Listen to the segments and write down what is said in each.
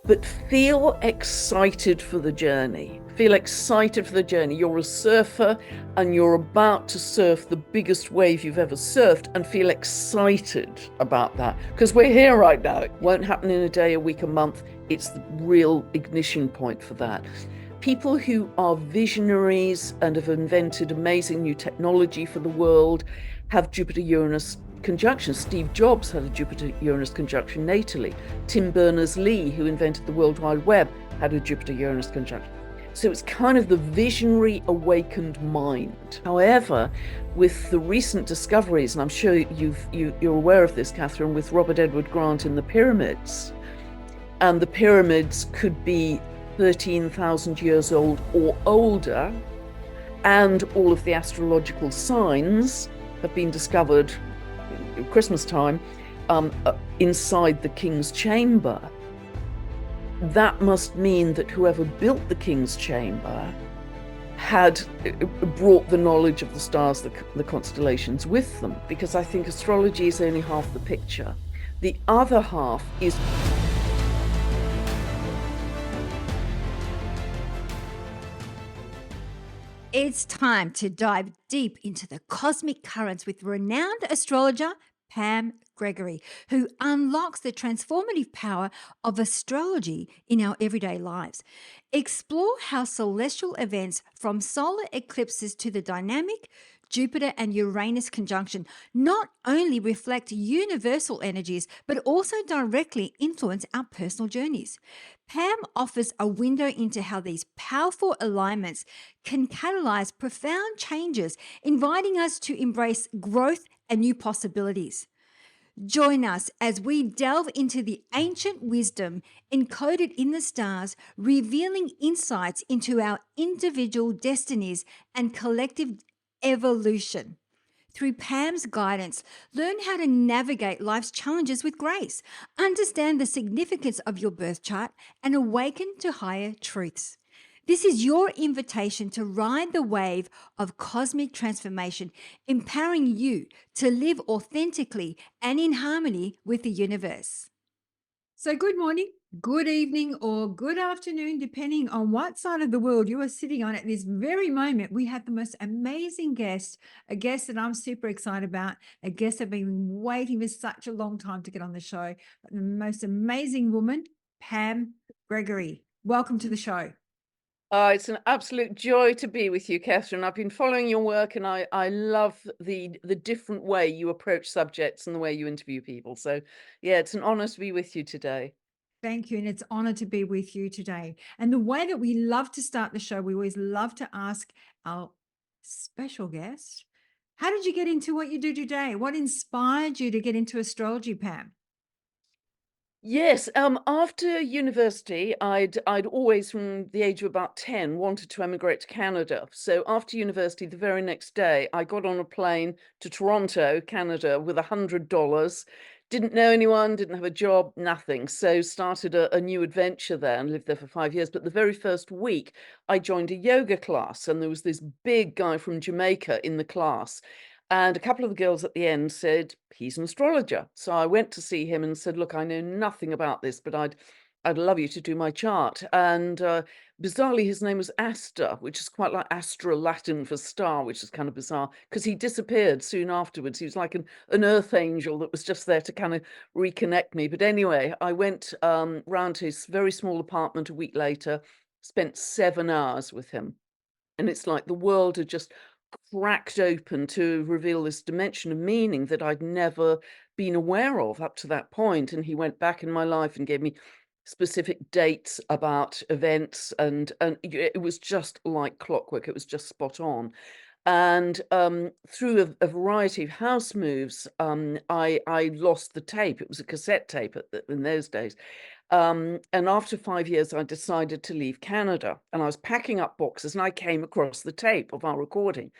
but feel excited for the journey. Feel excited for the journey. You're a surfer and you're about to surf the biggest wave you've ever surfed, and feel excited about that because we're here right now. It won't happen in a day, a week, a month. It's the real ignition point for that. People who are visionaries and have invented amazing new technology for the world have Jupiter-Uranus conjunction. Steve Jobs had a Jupiter-Uranus conjunction natally. Tim Berners-Lee, who invented the World Wide Web, had a Jupiter-Uranus conjunction. So it's kind of the visionary awakened mind. However, with the recent discoveries, and I'm sure you're aware of this, Catherine, with Robert Edward Grant in the pyramids, and the pyramids could be 13,000 years old or older, and all of the astrological signs have been discovered at Christmas time inside the king's chamber. That must mean that whoever built the king's chamber had brought the knowledge of the stars, the constellations with them, because I think astrology is only half the picture. The other half is It's time to dive deep into the cosmic currents with renowned astrologer Pam Gregory, who unlocks the transformative power of astrology in our everyday lives. Explore how celestial events from solar eclipses to the dynamic Jupiter and Uranus conjunction not only reflect universal energies, but also directly influence our personal journeys. Pam offers a window into how these powerful alignments can catalyze profound changes, inviting us to embrace growth and new possibilities. Join us as we delve into the ancient wisdom encoded in the stars, revealing insights into our individual destinies and collective evolution. Through Pam's guidance, learn how to navigate life's challenges with grace, understand the significance of your birth chart, and awaken to higher truths. This is your invitation to ride the wave of cosmic transformation, empowering you to live authentically and in harmony with the universe. So, good morning, good evening, or good afternoon, depending on what side of the world you are sitting on at this very moment. We have the most amazing guest, a guest that I'm super excited about, a guest I've been waiting for such a long time to get on the show. The most amazing woman, Pam Gregory. Welcome to the show. it's an absolute joy to be with you, Catherine. I've been following your work, and I love the different way you approach subjects and the way you interview people. So, yeah, it's an honor to be with you today. Thank you. And it's an honor to be with you today. And the way that we love to start the show, we always love to ask our special guest, how did you get into what you do today? What inspired you to get into astrology, Pam? Yes, after university, I'd always, from the age of about 10, wanted to emigrate to Canada. So after university, the very next day, I got on a plane to Toronto, Canada, with $100. Didn't know anyone, didn't have a job, nothing. So started a new adventure there and lived there for 5 years. But the very first week, I joined a yoga class, and there was this big guy from Jamaica in the class. And a couple of the girls at the end said, he's an astrologer. So I went to see him and said, look, I know nothing about this, but I'd love you to do my chart. And bizarrely, his name was Aster, which is quite like Astra Latin for star, which is kind of bizarre because he disappeared soon afterwards. He was like an earth angel that was just there to kind of reconnect me. But anyway, I went round to his very small apartment a week later, spent 7 hours with him. And it's like the world had just cracked open to reveal this dimension of meaning that I'd never been aware of up to that point. And he went back in my life and gave me specific dates about events, and it was just like clockwork. It was just spot on. And through a variety of house moves, I lost the tape. It was a cassette tape in those days. And after 5 years, I decided to leave Canada, and I was packing up boxes, and I came across the tape of our recording.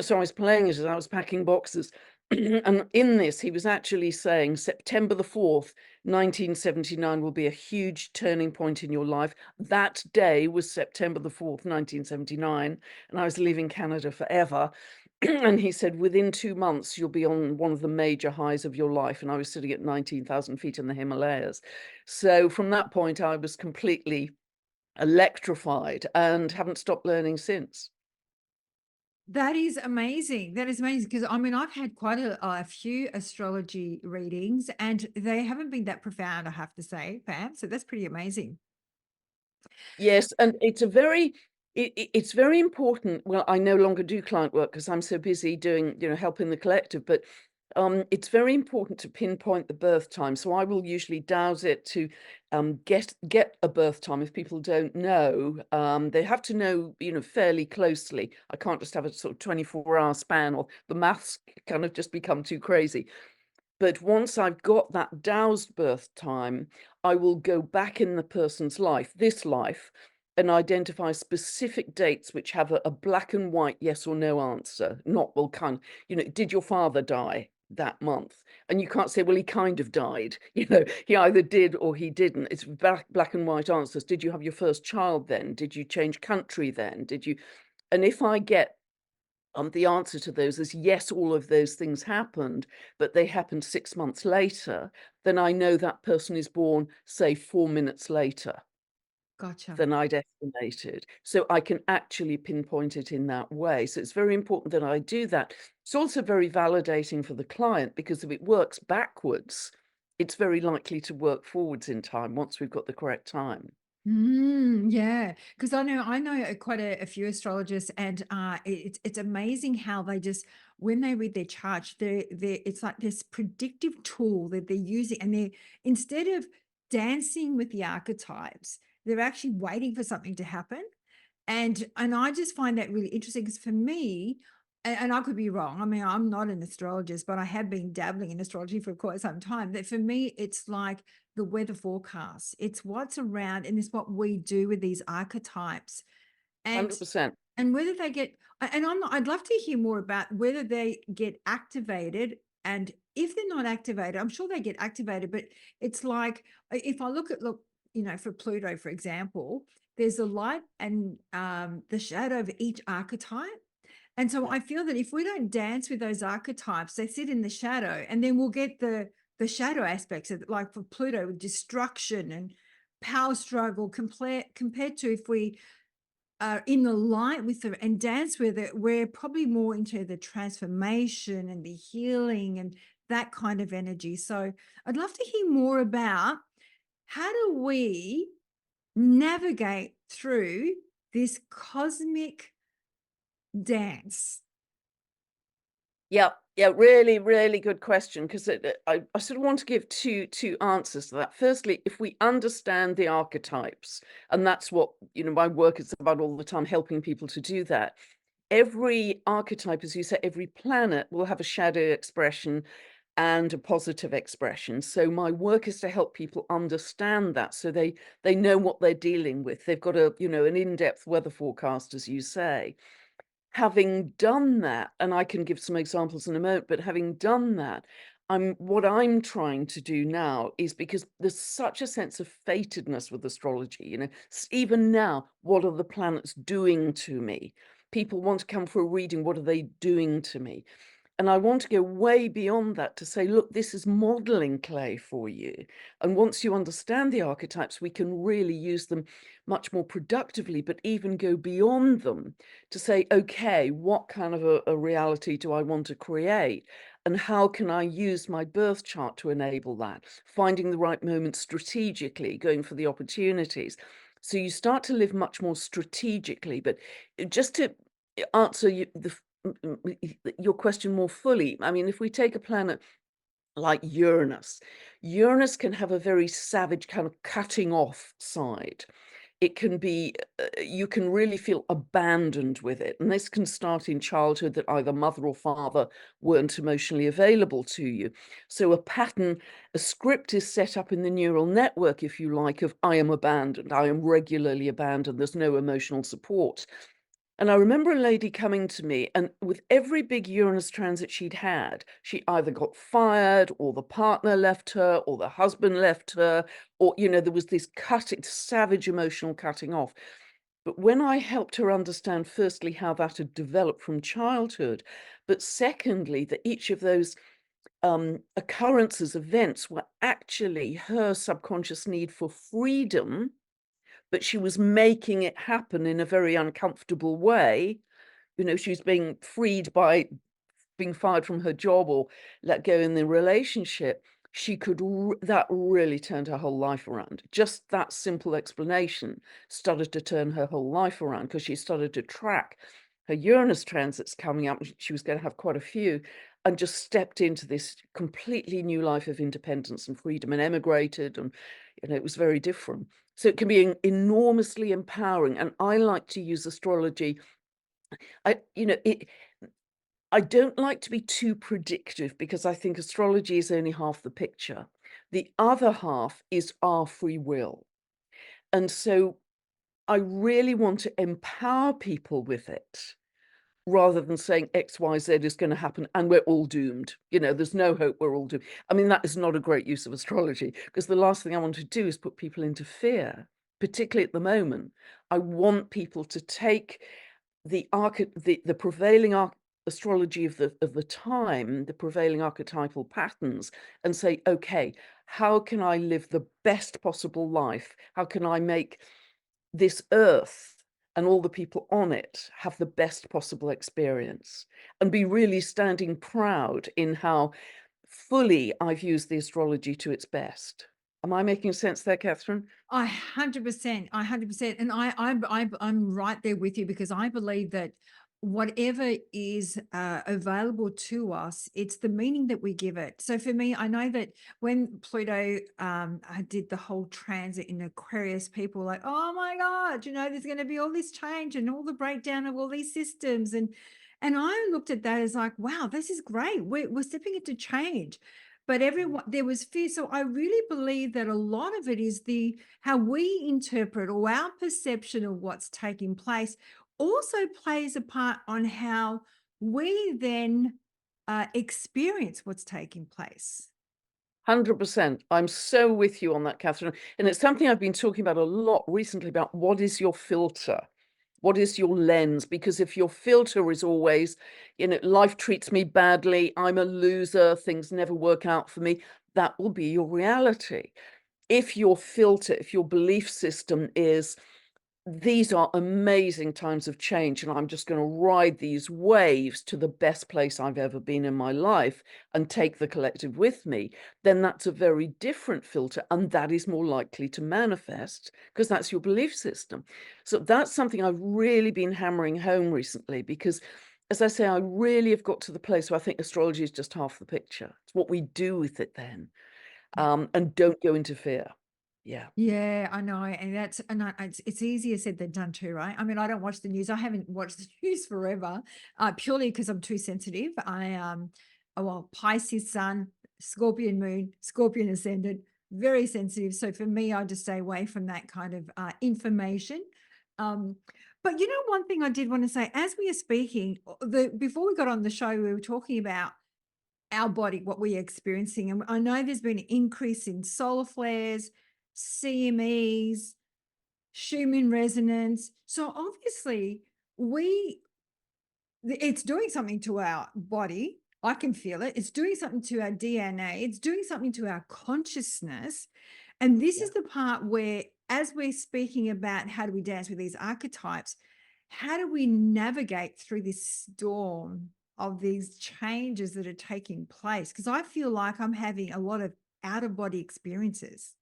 So I was playing it as I was packing boxes. And in this, he was actually saying September the 4th, 1979 will be a huge turning point in your life. That day was September the 4th, 1979, and I was leaving Canada forever. And he said, within 2 months, you'll be on one of the major highs of your life. And I was sitting at 19,000 feet in the Himalayas. So from that point, I was completely electrified and haven't stopped learning since. That is amazing. That is amazing because I mean I've had quite a few astrology readings and they haven't been that profound, I have to say, Pam. So that's pretty amazing. Yes, and it's a very it's very important. Well, I no longer do client work because I'm so busy doing, helping the collective, but it's very important to pinpoint the birth time. So I will usually dowse it to get a birth time if people don't know. They have to know, fairly closely. I can't just have a sort of 24-hour span, or the maths kind of just become too crazy. But once I've got that dowsed birth time, I will go back in the person's life, this life, and identify specific dates which have a black and white yes or no answer. Not, well, did your father die that month? And you can't say, well, he kind of died. He either did or he didn't. It's black and white answers. Did you have your first child then? Did you change country then? Did you? And if I get the answer to those is yes, all of those things happened, but they happened 6 months later, then I know that person is born, say, 4 minutes later Gotcha. than I'd estimated. So I can actually pinpoint it in that way. So it's very important that I do that. It's also very validating for the client because if it works backwards, it's very likely to work forwards in time once we've got the correct time. Yeah, because I know quite a few astrologers, and it's amazing how they just when they read their chart, they it's like this predictive tool that they're using, and they instead of dancing with the archetypes, they're actually waiting for something to happen. And I just find that really interesting because for me, and I could be wrong. I mean, I'm not an astrologist, but I have been dabbling in astrology for quite some time. That for me, it's like the weather forecast. It's what's around, and it's what we do with these archetypes. And 100%. and whether they get and I'd love to hear more about whether they get activated, and if they're not activated, I'm sure they get activated, but it's like if I look, for Pluto, for example, there's the light and the shadow of each archetype. And so Yeah. I feel that if we don't dance with those archetypes, they sit in the shadow, and then we'll get the shadow aspects of like for Pluto, destruction and power struggle compared to if we in the light with them and dance with it, we're probably more into the transformation and the healing and that kind of energy. So I'd love to hear more about how do we navigate through this cosmic dance? Yeah, yeah, really, really good question because I sort of want to give two answers to that. Firstly, if we understand the archetypes, and that's what my work is about all the time, helping people to do that. Every archetype, as you say, every planet will have a shadow expression and a positive expression. So my work is to help people understand that, so they know what they're dealing with. They've got an in-depth weather forecast, as you say. Having done that, and I can give some examples in a moment, but having done that, what I'm trying to do now is because there's such a sense of fatedness with astrology, even now, what are the planets doing to me? People want to come for a reading, what are they doing to me? And I want to go way beyond that to say, look, this is modeling clay for you. And once you understand the archetypes, we can really use them much more productively, but even go beyond them to say, okay, what kind of a reality do I want to create? And how can I use my birth chart to enable that? Finding the right moment strategically, going for the opportunities. So you start to live much more strategically. But just to answer your question more fully, I mean, if we take a planet like Uranus, Uranus can have a very savage kind of cutting off side. It can be, you can really feel abandoned with it. And this can start in childhood, that either mother or father weren't emotionally available to you. So a pattern, a script is set up in the neural network, if you like, of I am abandoned, I am regularly abandoned, there's no emotional support. And I remember a lady coming to me, and with every big Uranus transit she'd had, she either got fired, or the partner left her, or the husband left her, or, there was this savage emotional cutting off. But when I helped her understand, firstly, how that had developed from childhood, but secondly, that each of those occurrences, events were actually her subconscious need for freedom, but she was making it happen in a very uncomfortable way. You know, she was being freed by being fired from her job or let go in the relationship. She could, that really turned her whole life around. Just that simple explanation started to turn her whole life around because she started to track her Uranus transits coming up. She was going to have quite a few, and just stepped into this completely new life of independence and freedom and emigrated. And, you know, it was very different. So it can be enormously empowering. And I like to use astrology. I don't like to be too predictive because I think astrology is only half the picture. The other half is our free will. And so I really want to empower people with it rather than saying X, Y, Z is going to happen and we're all doomed. You know, there's no hope, we're all doomed. I mean, that is not a great use of astrology, because the last thing I want to do is put people into fear, particularly at the moment. I want people to take the prevailing astrology of the time, the prevailing archetypal patterns, and say, okay, how can I live the best possible life? How can I make this earth and all the people on it have the best possible experience, and be really standing proud in how fully I've used the astrology to its best. Am I making sense there, Catherine? I 100%, I 100%, and I'm right there with you because I believe that whatever is available to us, it's the meaning that we give it. So for me, I know that when Pluto did the whole transit in Aquarius, people were like, "Oh my God, you know, there's going to be all this change and all the breakdown of all these systems," and I looked at that as like, "Wow, this is great. We're stepping into change." But everyone, there was fear. So I really believe that a lot of it is the how we interpret or our perception of what's taking place also plays a part on how we then experience what's taking place. 100%. I'm so with you on that, Catherine. And it's something I've been talking about a lot recently, about what is your filter? What is your lens? Because if your filter is always, you know, life treats me badly, I'm a loser, things never work out for me, that will be your reality. If your filter, if your belief system is, these are amazing times of change, and I'm just going to ride these waves to the best place I've ever been in my life and take the collective with me, then that's a very different filter, and that is more likely to manifest because that's your belief system. So that's something I've really been hammering home recently, because, as I say, I really have got to the place where I think astrology is just half the picture. It's what we do with it then, and don't go into fear. Yeah. Yeah, I know, it's easier said than done too, right? I mean, I don't watch the news. I haven't watched the news forever, purely because I'm too sensitive. Well, Pisces Sun, Scorpion Moon, Scorpion Ascendant, very sensitive. So for me, I just stay away from that kind of information. Um, but you know, one thing I did want to say, as we are speaking, the before we got on the show, we were talking about our body, what we're experiencing. And I know there's been an increase in solar flares, CMEs, Schumann resonance. So obviously, we it's doing something to our body. I can feel it. It's doing something to our DNA. It's doing something to our consciousness. And this Yeah. is the part where, as we're speaking about how do we dance with these archetypes, how do we navigate through this storm of these changes that are taking place? Because I feel like I'm having a lot of out of body experiences.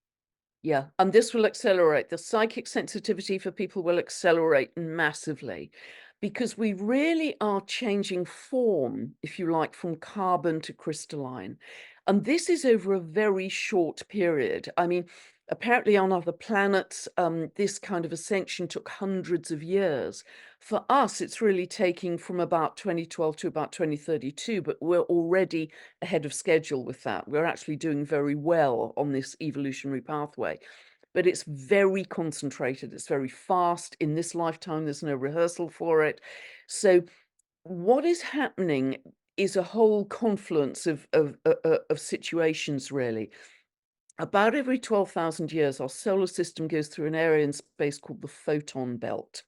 Yeah, and this will accelerate. The psychic sensitivity for people will accelerate massively, because we really are changing form, if you like, from carbon to crystalline. And this is over a very short period. I mean, apparently on other planets, this kind of ascension took hundreds of years. For us, it's really taking from about 2012 to about 2032, but we're already ahead of schedule with that. We're actually doing very well on this evolutionary pathway, but it's very concentrated. It's very fast. In this lifetime, there's no rehearsal for it. So what is happening is a whole confluence of situations, really. About every 12,000 years, our solar system goes through an area in space called the photon belt,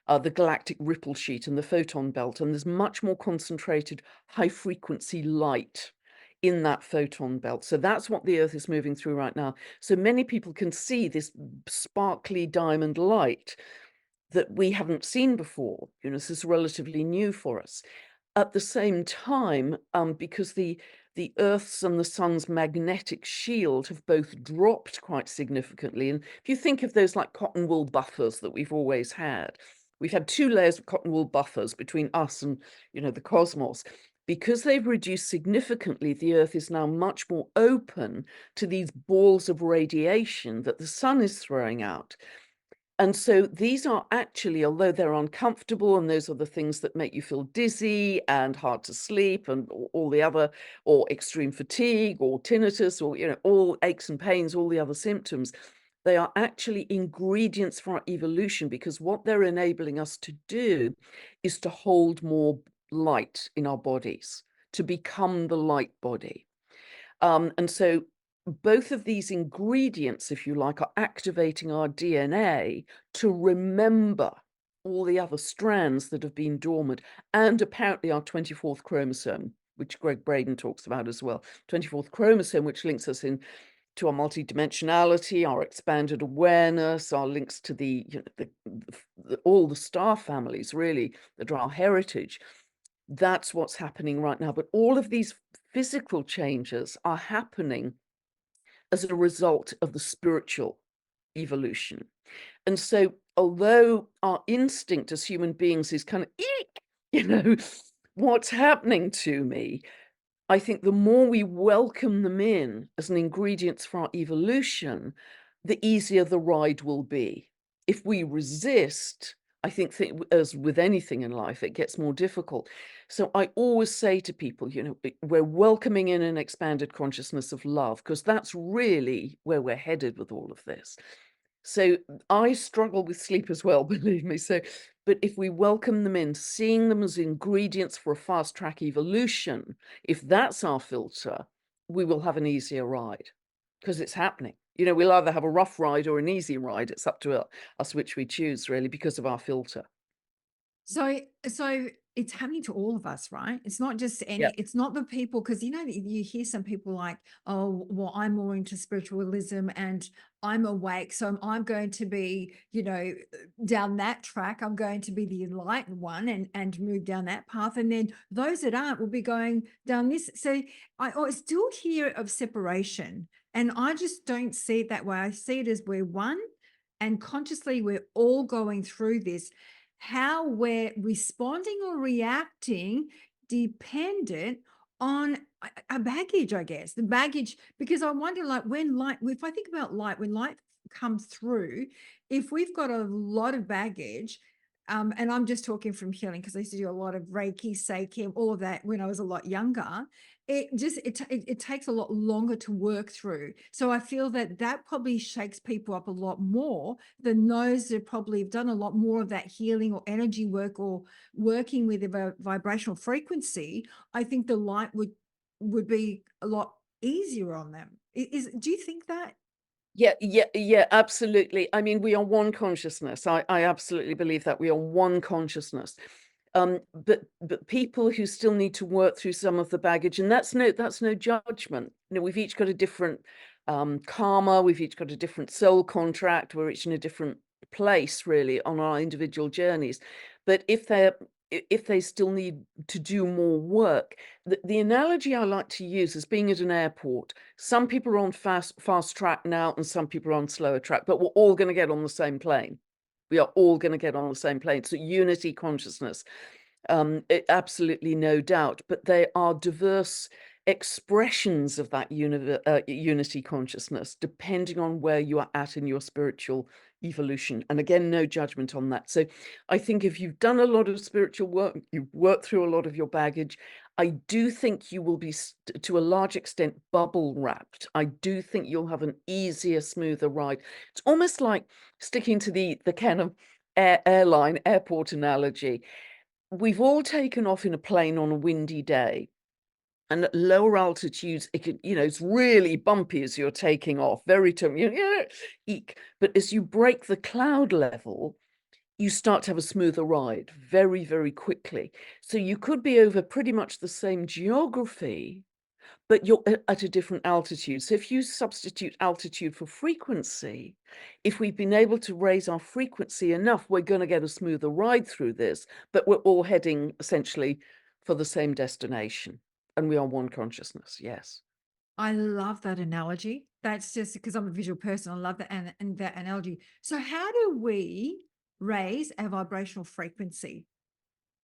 the galactic ripple sheet and the photon belt. And there's much more concentrated high frequency light in that photon belt. So that's what the Earth is moving through right now. So many people can see this sparkly diamond light that we haven't seen before. This is relatively new for us. At the same time, because the Earth's and the Sun's magnetic shield have both dropped quite significantly. And if you think of those like cotton wool buffers that we've had two layers of cotton wool buffers between us and, the cosmos. Because they've reduced significantly, the Earth is now much more open to these balls of radiation that the Sun is throwing out. And so these are actually, although they're uncomfortable, and those are the things that make you feel dizzy and hard to sleep and all the other, or extreme fatigue or tinnitus, or, all aches and pains, all the other symptoms, they are actually ingredients for our evolution, because what they're enabling us to do is to hold more light in our bodies, to become the light body. And so both of these ingredients, if you like, are activating our DNA to remember all the other strands that have been dormant, and apparently our 24th chromosome, which Greg Braden talks about as well. 24th chromosome, which links us in to our multidimensionality, our expanded awareness, our links to all the star families, really, that are our heritage. That's what's happening right now. But all of these physical changes are happening as a result of the spiritual evolution. And so, although our instinct as human beings is kind of, eek, what's happening to me, I think the more we welcome them in as an ingredients for our evolution, the easier the ride will be. If we resist, I think as with anything in life, it gets more difficult. So I always say to people, we're welcoming in an expanded consciousness of love, because that's really where we're headed with all of this. So I struggle with sleep as well, believe me. But if we welcome them in, seeing them as ingredients for a fast track evolution, if that's our filter, we will have an easier ride, because it's happening. We'll either have a rough ride or an easy ride. It's up to us which we choose, really, because of our filter. So it's happening to all of us, right? It's not just Yeah. it's not the people, because you hear some people like, oh, well, I'm more into spiritualism and I'm awake, so I'm going to be, down that track. I'm going to be the enlightened one and move down that path. And then those that aren't will be going down this. So I still hear of separation, and I just don't see it that way. I see it as we're one, and consciously we're all going through this. How we're responding or reacting dependent on a baggage, I guess. The baggage, because I wonder, like, if I think about light, when light comes through, if we've got a lot of baggage, and I'm just talking from healing, because I used to do a lot of Reiki, Seiki, all of that when I was a lot younger. It takes a lot longer to work through. So I feel that probably shakes people up a lot more than those that probably have done a lot more of that healing or energy work, or working with a vibrational frequency. I think the light would be a lot easier on them. Do you think that? Yeah, absolutely. I mean, we are one consciousness. I absolutely believe that we are one consciousness. But people who still need to work through some of the baggage, and that's no judgment. We've each got a different karma. We've each got a different soul contract. We're each in a different place, really, on our individual journeys. But if they still need to do more work, the analogy I like to use is being at an airport. Some people are on fast track now, and some people are on slower track, but we're all going to get on the same plane. We are all going to get on the same plane. So unity consciousness, absolutely no doubt. But they are diverse expressions of that unity consciousness, depending on where you are at in your spiritual evolution. And again, no judgment on that. So I think if you've done a lot of spiritual work, you've worked through a lot of your baggage, I do think you will be, to a large extent, bubble wrapped. I do think you'll have an easier, smoother ride. It's almost like, sticking to the kind of airport analogy, we've all taken off in a plane on a windy day. And at lower altitudes, it can, it's really bumpy as you're taking off, very, eek. But as you break the cloud level, you start to have a smoother ride very, very quickly. So you could be over pretty much the same geography, but you're at a different altitude. So if you substitute altitude for frequency, if we've been able to raise our frequency enough, we're going to get a smoother ride through this, but we're all heading essentially for the same destination. And we are one consciousness, yes. I love that analogy. That's just because I'm a visual person. I love that and that analogy. So how do we raise our vibrational frequency?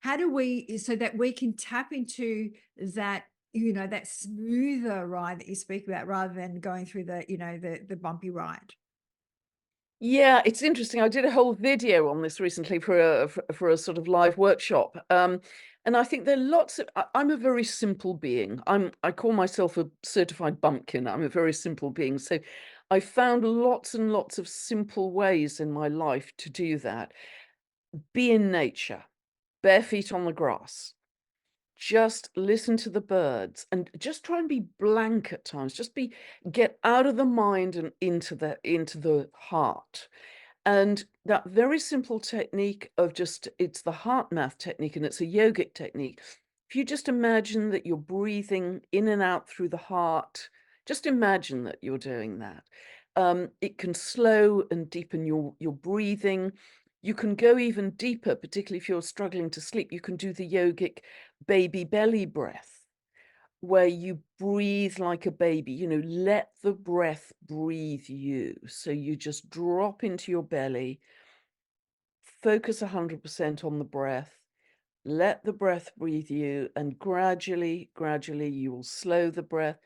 How do we so that we can tap into that, that smoother ride that you speak about rather than going through the bumpy ride? Yeah, it's interesting. I did a whole video on this recently for a sort of live workshop. And I think there are lots of I'm a very simple being. I call myself a certified bumpkin. I'm a very simple being. So I found lots and lots of simple ways in my life to do that. Be in nature, bare feet on the grass. Just listen to the birds and just try and be blank at times. Get out of the mind and into the heart. And that very simple technique of it's the heart math technique and it's a yogic technique. If you just imagine that you're breathing in and out through the heart, just imagine that you're doing that. It can slow and deepen your breathing. You can go even deeper, particularly if you're struggling to sleep. You can do the yogic baby belly breath, where you breathe like a baby, let the breath breathe you. So you just drop into your belly, focus 100% on the breath, let the breath breathe you, and gradually, gradually, you will slow the breath,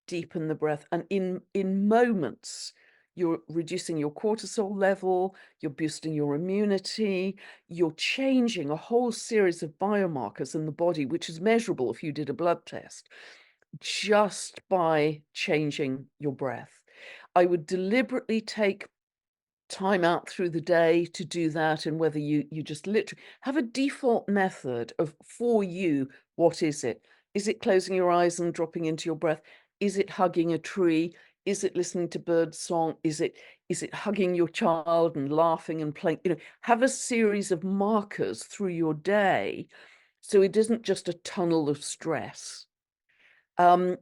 deepen the breath, and in moments, you're reducing your cortisol level, you're boosting your immunity, you're changing a whole series of biomarkers in the body, which is measurable if you did a blood test, just by changing your breath. I would deliberately take time out through the day to do that, and whether you just literally have a default method of, for you, what is it? Is it closing your eyes and dropping into your breath? Is it hugging a tree? Is it listening to bird song? Is it hugging your child and laughing and playing? Have a series of markers through your day so it isn't just a tunnel of stress. And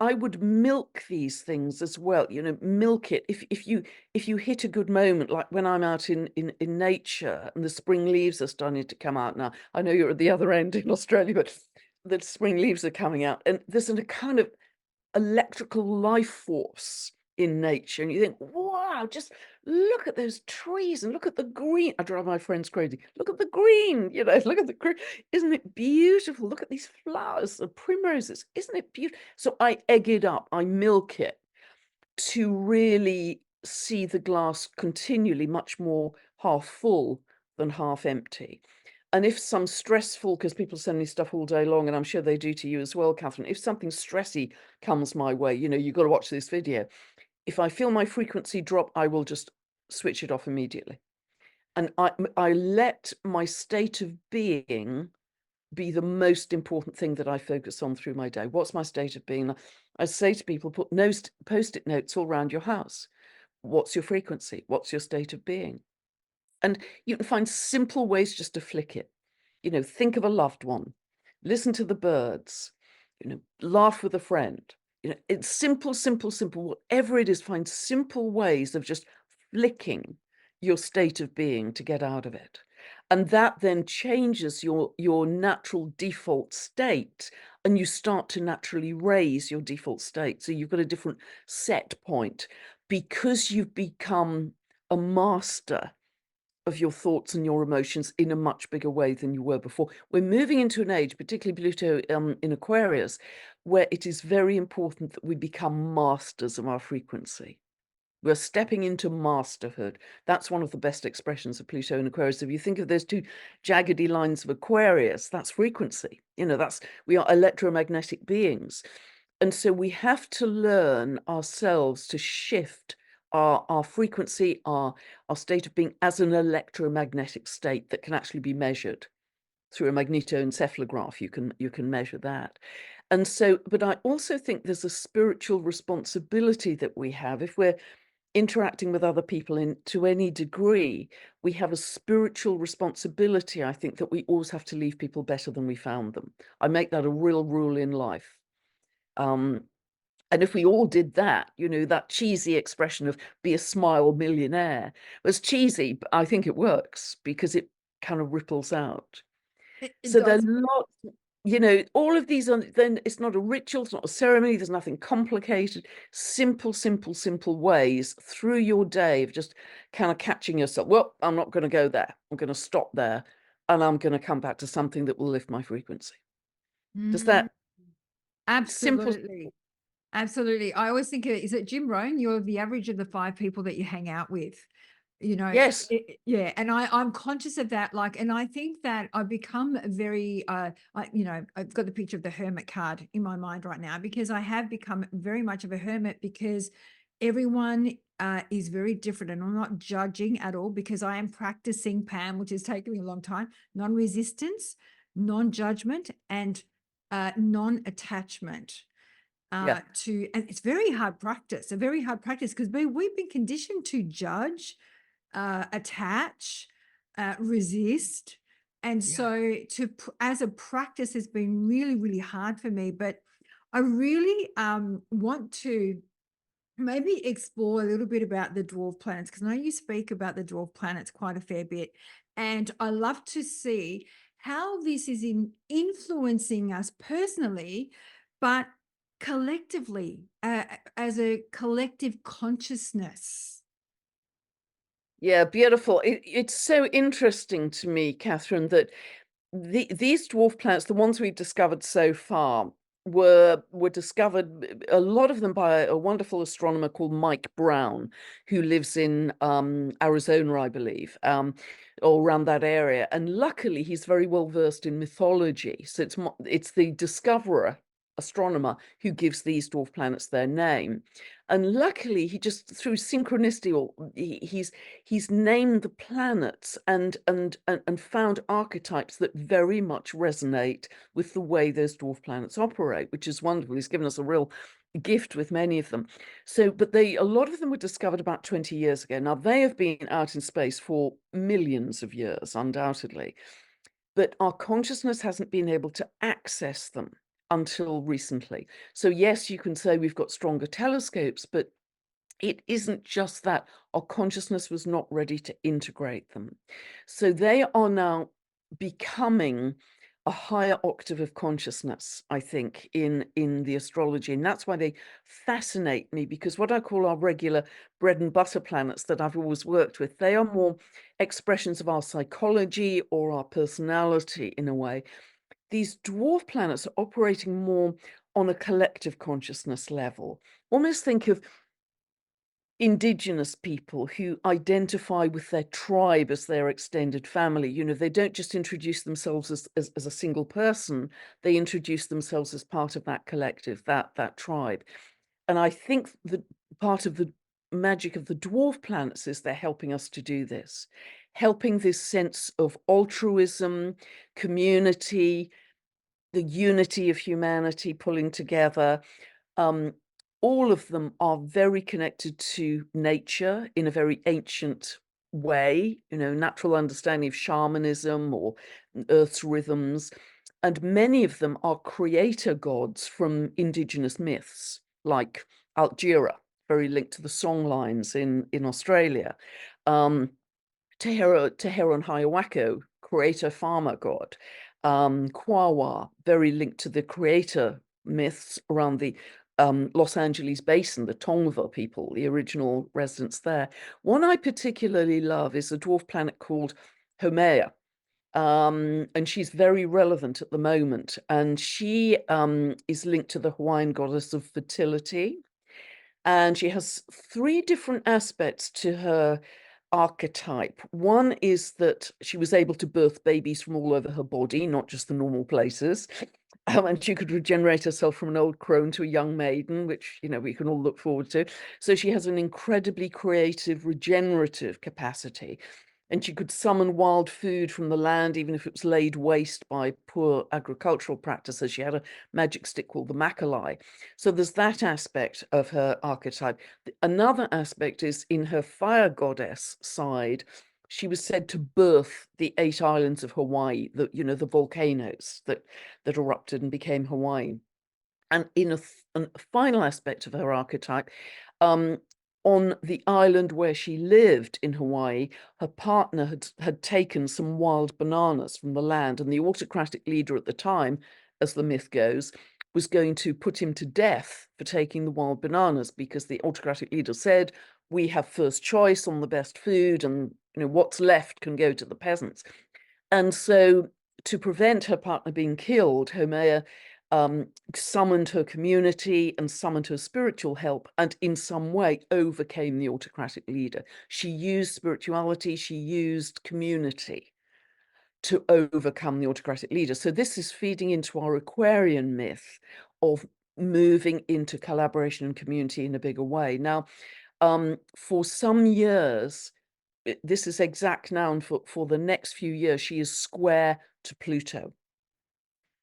I would milk these things as well, milk it. If you hit a good moment, like when I'm out in nature and the spring leaves are starting to come out now. I know you're at the other end in Australia, but the spring leaves are coming out, and there's a kind of electrical life force in nature, and you think, wow, just look at those trees and look at the green. I drive my friends crazy. Look at the green, look at the green. Isn't it beautiful? Look at these flowers, the primroses. Isn't it beautiful? So I egg it up, I milk it to really see the glass continually much more half full than half empty. And if some stressful, because people send me stuff all day long, and I'm sure they do to you as well, Catherine, if something stressy comes my way, you've got to watch this video. If I feel my frequency drop, I will just switch it off immediately. And I let my state of being be the most important thing that I focus on through my day. What's my state of being? I say to people, put post-it notes all around your house. What's your frequency? What's your state of being? And you can find simple ways just to flick it. Think of a loved one, listen to the birds, laugh with a friend. It's simple, simple, simple. Whatever it is, find simple ways of just flicking your state of being to get out of it. And that then changes your natural default state, and you start to naturally raise your default state. So you've got a different set point because you've become a master of your thoughts and your emotions in a much bigger way than you were before. We're moving into an age, particularly Pluto in Aquarius, where it is very important that we become masters of our frequency. We're stepping into masterhood. That's one of the best expressions of Pluto in Aquarius. If you think of those two jaggedy lines of Aquarius, that's frequency. We are electromagnetic beings. And so we have to learn ourselves to shift our frequency, our state of being as an electromagnetic state that can actually be measured through a magnetoencephalograph. You can measure that. And so, but I also think there's a spiritual responsibility that we have. If we're interacting with other people in to any degree, we have a spiritual responsibility, I think, that we always have to leave people better than we found them. I make that a real rule in life. And if we all did that, you know, that cheesy expression of be a smile millionaire was cheesy, but I think it works because it kind of ripples out. It So there are does. lots, you know, all of these are, then it's not a ritual, it's not a ceremony, there's nothing complicated, simple, simple, simple ways through your day of just kind of catching yourself. Well, I'm not going to go there. I'm going to stop there and I'm going to come back to something that will lift my frequency. Does Mm, that simple? absolutely. Absolutely. I always think, is it Jim Rohn? You're the average of the 5 people that you hang out with. You know, Yes. yeah, and I'm conscious of that, like, and I think that I've become very, I've got the picture of the hermit card in my mind right now because I have become very much of a hermit because everyone is very different, and I'm not judging at all because I am practicing Pam, which has taken me a long time, non-resistance, non-judgment, and non-attachment Yeah. and it's very hard practice, a very hard practice because we've been conditioned to judge, attach, resist. And Yeah. so as a practice has been really, really hard for me, but I really want to maybe explore a little bit about the dwarf planets because I know you speak about the dwarf planets quite a fair bit. And I love to see how this is influencing us personally, but collectively, as a collective consciousness. Yeah, beautiful. It's so interesting to me, Catherine, that these dwarf planets, the ones we've discovered so far, were discovered, a lot of them by a wonderful astronomer called Mike Brown, who lives in Arizona, I believe, or around that area. And luckily, he's very well versed in mythology. So it's the discoverer, astronomer, who gives these dwarf planets their name. And luckily, he just through synchronicity, or he's named the planets and found archetypes that very much resonate with the way those dwarf planets operate, which is wonderful. He's given us a real gift with many of them. So, but a lot of them were discovered about 20 years ago. Now, they have been out in space for millions of years, undoubtedly, but our consciousness hasn't been able to access them until recently. So yes, you can say we've got stronger telescopes, but it isn't just that. Our consciousness was not ready to integrate them. So they are now becoming a higher octave of consciousness, I think, in the astrology. And that's why they fascinate me, because what I call our regular bread and butter planets that I've always worked with, they are more expressions of our psychology or our personality in a way. These dwarf planets are operating more on a collective consciousness level. Almost think of indigenous people who identify with their tribe as their extended family. You know, they don't just introduce themselves as a single person, they introduce themselves as part of that collective, that tribe. And I think that part of the magic of the dwarf planets is they're helping us to do this, helping this sense of altruism, community, the unity of humanity pulling together. um, all of them are very connected to nature in a very ancient way, you know, natural understanding of shamanism or earth's rhythms. And many of them are creator gods from indigenous myths, like Altjira, very linked to the song lines in Australia. Um, Tehero and Hiawatha, creator farmer god. Kwawa, very linked to the creator myths around the Los Angeles basin, the Tongva people, the original residents there. One I particularly love is a dwarf planet called Haumea. And she's very relevant at the moment. And she is linked to the Hawaiian goddess of fertility. And she has three different aspects to her archetype. One is that she was able to birth babies from all over her body, not just the normal places. And she could regenerate herself from an old crone to a young maiden, which, you know, we can all look forward to. So she has an incredibly creative, regenerative capacity. and she could summon wild food from the land, even if it was laid waste by poor agricultural practices. She had a magic stick called the Makalai. So there's that aspect of her archetype. Another aspect is in her fire goddess side. She was said to birth the 8 islands of Hawaii, the volcanoes that erupted and became Hawaii. And in a final aspect of her archetype, on the island where she lived in Hawaii, her partner had taken some wild bananas from the land, and the autocratic leader at the time, as the myth goes, was going to put him to death for taking the wild bananas, because the autocratic leader said, we have first choice on the best food, and what's left can go to the peasants. And so, to prevent her partner being killed, Haumea summoned her community and summoned her spiritual help, and in some way overcame the autocratic leader. She used spirituality, she used community to overcome the autocratic leader. So this is feeding into our Aquarian myth of moving into collaboration and community in a bigger way. Now, for some years, this is exact now, and for the next few years, she is square to Pluto.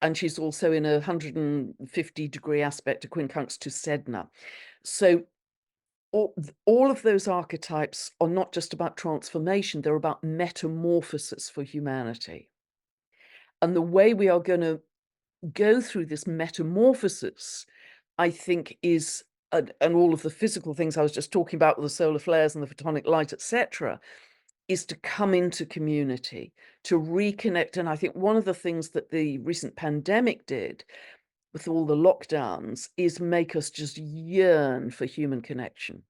And she's also in a 150-degree aspect, a quincunx to Sedna. So all of those archetypes are not just about transformation, they're about metamorphosis for humanity. And the way we are going to go through this metamorphosis, I think, is, and all of the physical things I was just talking about with the solar flares and the photonic light, etc., is to come into community, to reconnect. And I think one of the things that the recent pandemic did with all the lockdowns is make us just yearn for human connection.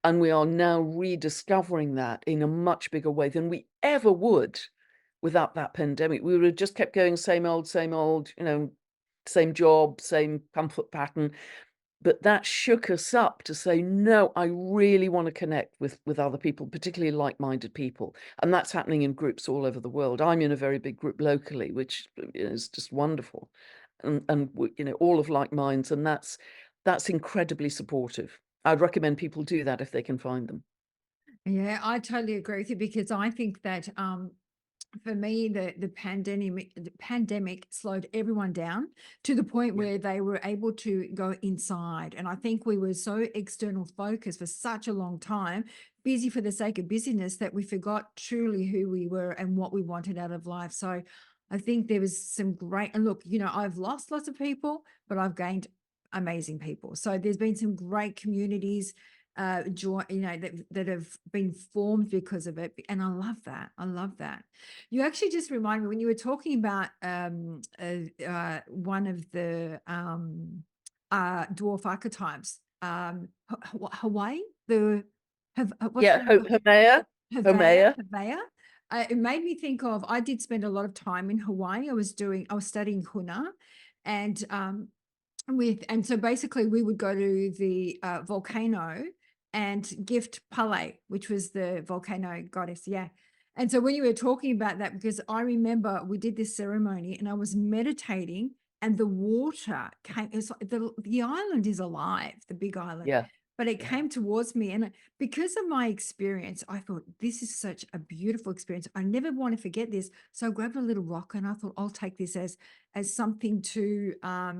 And we are now rediscovering that in a much bigger way than we ever would without that pandemic. We would have just kept going, same old, same job, same comfort pattern. But that shook us up to say, no, I really want to connect with other people, particularly like-minded people. And that's happening in groups all over the world. I'm in a very big group locally, which is just wonderful. And all of like minds, and that's incredibly supportive. I'd recommend people do that if they can find them. Yeah, I totally agree with you, because I think that for me, the pandemic slowed everyone down to the point Yeah. where they were able to go inside. And I think we were so external focused for such a long time, busy for the sake of busyness, that we forgot truly who we were and what we wanted out of life. So I think there was some great, and look, I've lost lots of people, but I've gained amazing people. So there's been some great communities joy, that have been formed because of it. And I love that. I love that. You actually just remind me when you were talking about one of the dwarf archetypes, Hawaii, what's Yeah, the name? Haumea. Haumea. Havea. It made me think of, I did spend a lot of time in Hawaii. I was studying Huna, and and so basically we would go to the volcano and gift Pele, which was the volcano goddess. Yeah. And so when you were talking about that, because I remember we did this ceremony and I was meditating, and the water came, it's like the island is alive, the big island, Yeah. but it Yeah. came towards me. And because of my experience, I thought, this is such a beautiful experience. I never want to forget this. So I grabbed a little rock and I thought, I'll take this as something to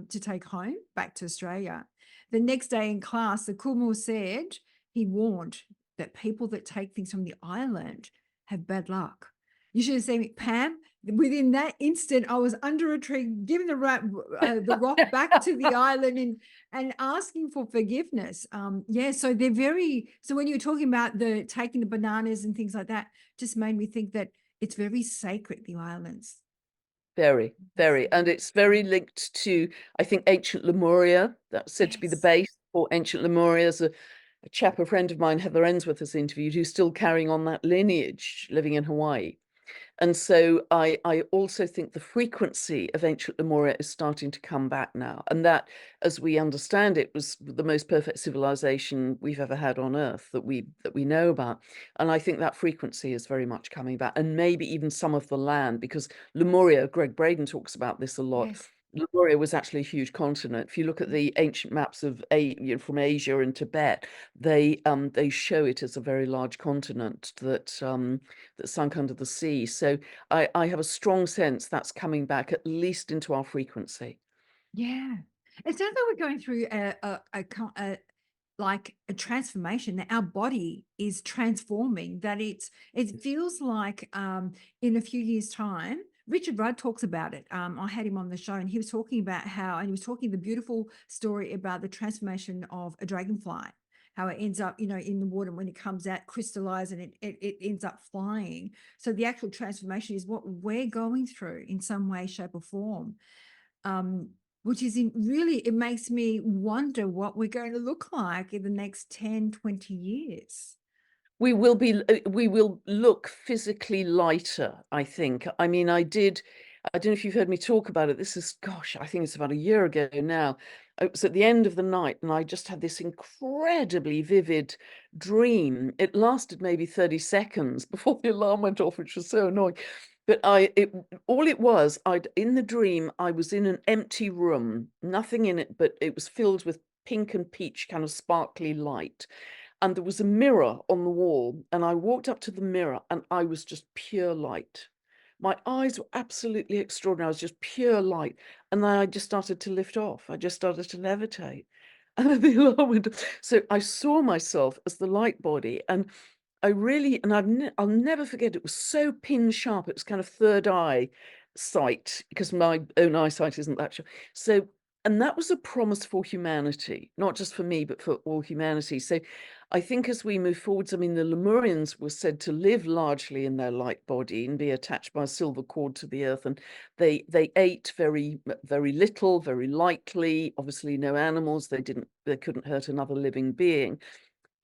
take home back to Australia. The next day in class, the Kumu said, he warned that people that take things from the island have bad luck. You should have seen me, Pam. Within that instant, I was under a tree, giving the rock back to the island, and asking for forgiveness. Yeah, so they're very. So when you were talking about the taking the bananas and things like that, just made me think that it's very sacred, the islands. Very, very. And it's very linked to, I think, ancient Lemuria. That's said to be the Yes. base for ancient Lemuria. There's a chap, a friend of mine, Heather Ensworth, has interviewed, who's still carrying on that lineage living in Hawaii. And so I also think the frequency of ancient Lemuria is starting to come back now. And that, as we understand it, was the most perfect civilization we've ever had on Earth that we know about. And I think that frequency is very much coming back, and maybe even some of the land, because Lemuria, Greg Braden talks about this a lot. Yes. Lemuria was actually a huge continent. If you look at the ancient maps of from Asia and Tibet, they show it as a very large continent that sunk under the sea. So I have a strong sense that's coming back at least into our frequency. Yeah. It sounds like we're going through like a transformation, that our body is transforming, that it feels like in a few years' time. Richard Rudd talks about it. I had him on the show, and he was talking about how, and he was talking the beautiful story about the transformation of a dragonfly, how it ends up, in the water, and when it comes out, crystallized, and it ends up flying. So the actual transformation is what we're going through in some way, shape, or form. Um, which is really, it makes me wonder what we're going to look like in the next 10, 20 years. We will look physically lighter, I think. I mean, I don't know if you've heard me talk about it. This is, gosh, I think it's about a year ago now. It was at the end of the night, and I just had this incredibly vivid dream. It lasted maybe 30 seconds before the alarm went off, which was so annoying. But all it was, in the dream, I was in an empty room, nothing in it, but it was filled with pink and peach kind of sparkly light. And there was a mirror on the wall, and I walked up to the mirror, and I was just pure light. My eyes were absolutely extraordinary. I was just pure light. And then I just started to lift off. I just started to levitate. And then the alarm went off. So I saw myself as the light body. And I really, and I'll never forget, it was so pin sharp. It was kind of third eye sight, because my own eyesight isn't that sharp. So, and that was a promise for humanity, not just for me, but for all humanity. So I think as we move forwards, I mean, the Lemurians were said to live largely in their light body and be attached by a silver cord to the earth. And they ate very, very little, very lightly, obviously no animals. They couldn't hurt another living being.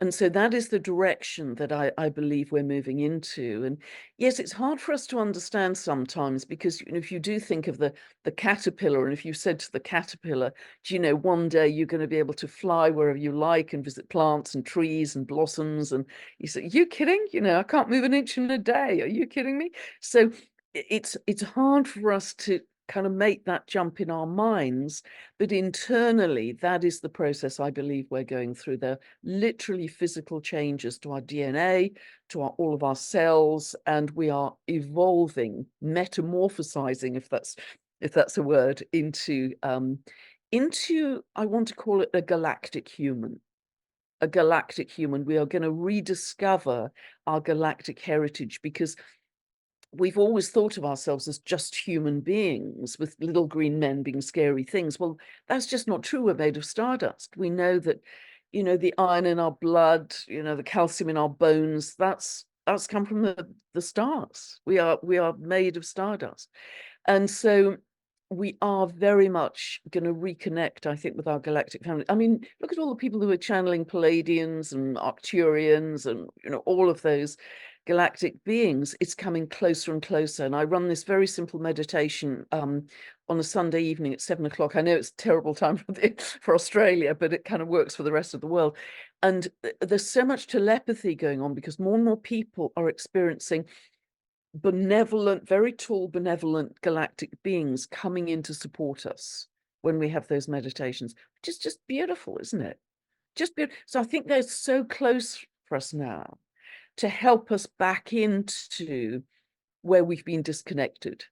And so that is the direction that I believe we're moving into. And yes, it's hard for us to understand sometimes, because if you do think of the caterpillar, and if you said to the caterpillar, one day you're going to be able to fly wherever you like and visit plants and trees and blossoms, and you say, you kidding? I can't move an inch in a day. Are you kidding me? So it's hard for us to kind of make that jump in our minds, but internally, that is the process I believe we're going through. There literally physical changes to our DNA, to all of our cells, and we are evolving, metamorphosizing, if that's a word, into I want to call it a galactic human. A galactic human. We are going to rediscover our galactic heritage, because we've always thought of ourselves as just human beings, with little green men being scary things. Well, that's just not true. We're made of stardust. We know that, the iron in our blood, the calcium in our bones, that's come from the stars. We are made of stardust. And so we are very much going to reconnect, I think, with our galactic family. I mean, look at all the people who are channeling Palladians and Arcturians and, all of those galactic beings. It's coming closer and closer. And I run this very simple meditation on a Sunday evening at 7 o'clock. I know it's a terrible time for Australia, but it kind of works for the rest of the world. And there's so much telepathy going on, because more and more people are experiencing benevolent, very tall, benevolent galactic beings coming in to support us when we have those meditations, which is just beautiful, isn't it? Just beautiful. So I think they're so close for us now to help us back into where we've been disconnected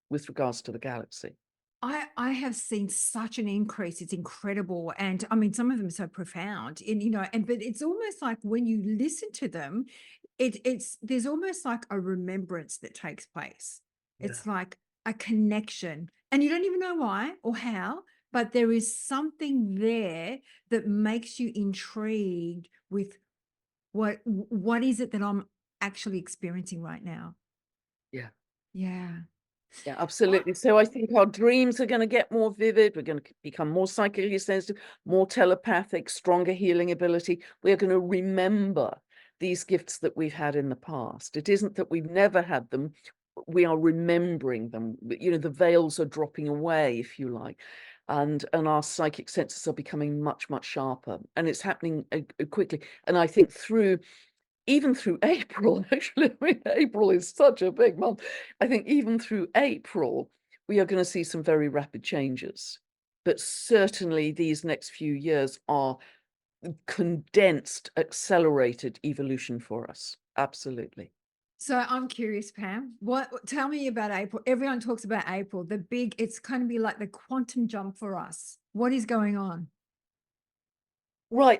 with regards to the galaxy. I have seen such an increase. It's incredible. And I mean, some of them are so profound. And but it's almost like when you listen to them, it's there's almost like a remembrance that takes place. Yeah. It's like a connection. And you don't even know why or how, but there is something there that makes you intrigued with what is it that I'm actually experiencing right now. Yeah. Yeah. Yeah, absolutely. So I think our dreams are going to get more vivid. We're going to become more psychically sensitive, more telepathic, stronger healing ability. We are going to remember these gifts that we've had in the past. It isn't that we've never had them. We are remembering them. The veils are dropping away, if you like. And our psychic senses are becoming much, much sharper. And it's happening quickly. And I think even through April, actually, I mean, April is such a big month. I think even through April, we are going to see some very rapid changes. But certainly these next few years are condensed, accelerated evolution for us. Absolutely. So I'm curious, Pam, tell me about April. Everyone talks about April, it's going to be like the quantum jump for us. What is going on? Right.